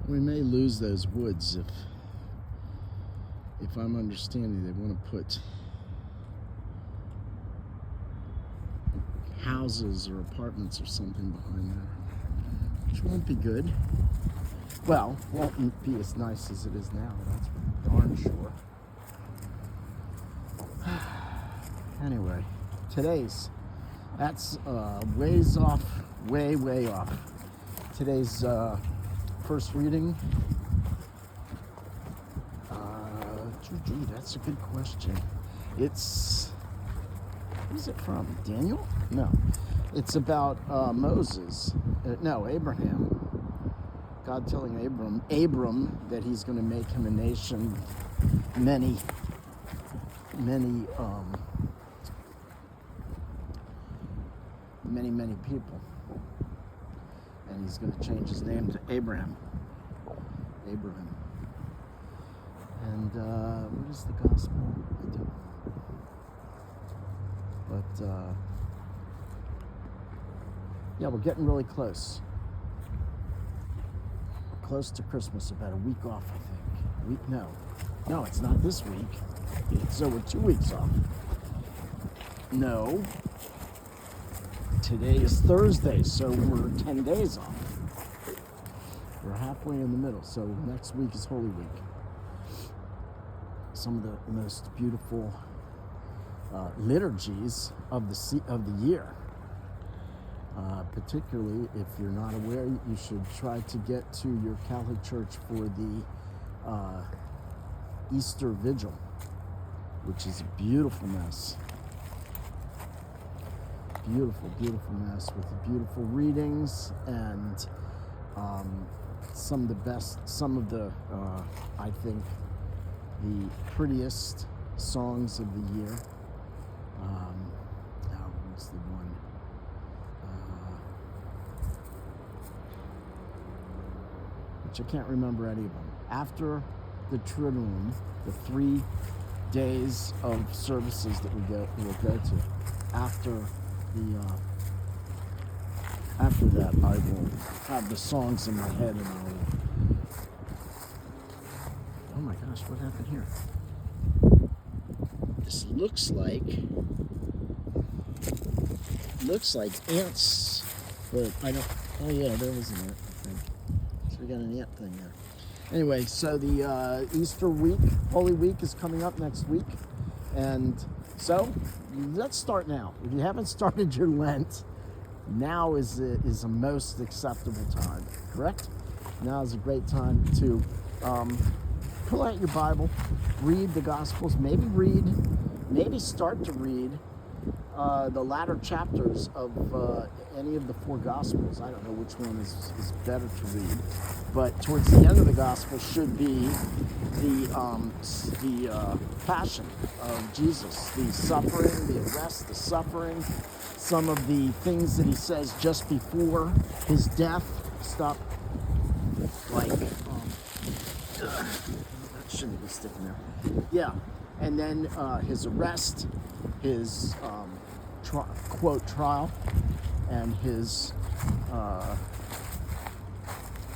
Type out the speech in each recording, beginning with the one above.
We may lose those woods if I'm understanding they want to put houses or apartments or something behind there, which won't be good. Well, won't be as nice as it is now, that's for darn sure. Anyway, that's ways off, way off. Today's first reading, gee, that's a good question. It's, who's it from? Daniel? No, it's about Moses. No, Abraham. God telling Abram that he's going to make him a nation, many people, and he's going to change his name to Abraham. And what is the gospel? I don't know. But yeah, we're getting really close. Close to Christmas, about a week off, I think. No, it's not this week. So we're 2 weeks off. No. Today is Thursday, so we're 10 days off. We're halfway in the middle, so next week is Holy Week. Some of the most beautiful liturgies of the year. Particularly, if you're not aware, you should try to get to your Catholic Church for the Easter Vigil, which is a beautiful Mass. Beautiful Mass with beautiful readings and some of the I think, the prettiest songs of the year. What's the one? Which I can't remember any of them. After the Triduum, the 3 days of services that we'll go to. After that, I will have the songs in my head and oh my gosh, what happened here? This looks like ants, but I don't, oh yeah, there was an ant, I think. So we got an ant thing there. Anyway, so the Easter week, Holy Week is coming up next week. And so let's start now. If you haven't started your Lent, now is a most acceptable time, correct? Now is a great time to pull out your Bible, read the Gospels, maybe start to read the latter chapters of any of the 4 Gospels. I don't know which one is better to read, but towards the end of the Gospel should be the Passion of Jesus, the suffering, the arrest, the suffering, some of the things that he says just before his death. Stop, like, that shouldn't be sticking there. Yeah, and then his arrest, his quote trial, and his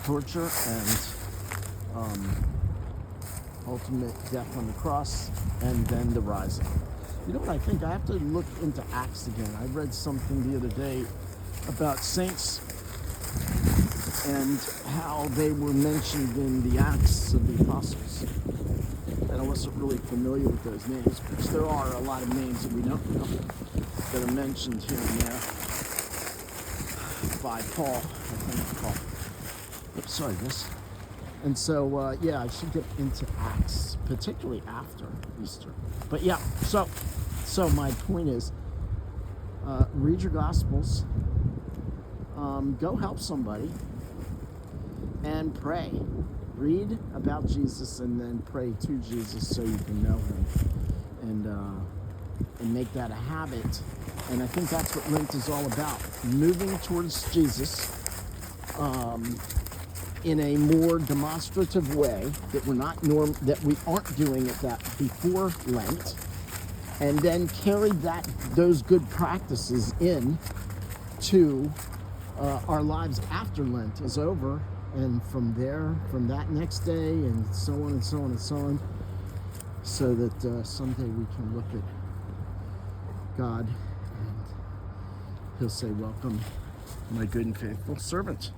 torture and ultimate death on the cross, and then the rising. You know what I think? I have to look into Acts again. I read something the other day about saints and how they were mentioned in the Acts of the Apostles. And I wasn't really familiar with those names, because there are a lot of names that we don't know that are mentioned here and there by Paul, I think Paul. Oops, sorry, miss. And so, yeah, I should get into Acts, particularly after Easter. But yeah, so my point is, read your Gospels, go help somebody, and pray. Read about Jesus and then pray to Jesus so you can know him, and make that a habit. And I think that's what Lent is all about, moving towards Jesus in a more demonstrative way that we aren't doing it that before Lent, and then carry those good practices in to our lives after Lent is over, and from there, from that next day, and so on and so on and so on, so that someday we can look at God and He'll say, "Welcome, my good and faithful servant."